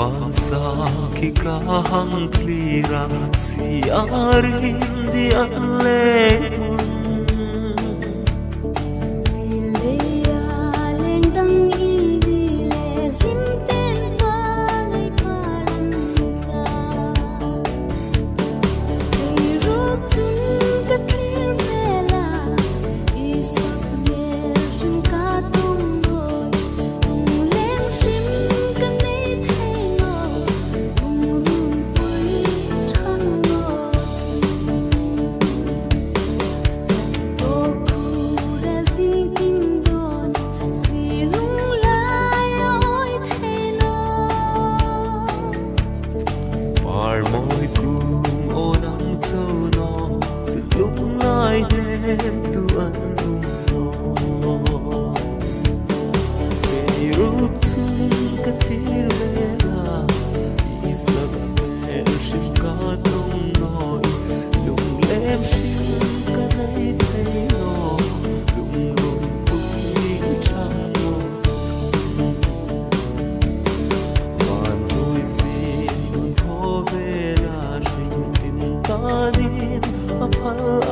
Vansa ki kahang klira siarin di alemun môi cùng ô nắng châu nó sự lúc lại thêm tu ăn lúc chung cái thiên là isap em shim cả đông nồi lung lem shim cả này thấy nó lung lung bụi trăng ngọt vàn đôi xin thôi về là shim tin ta din apal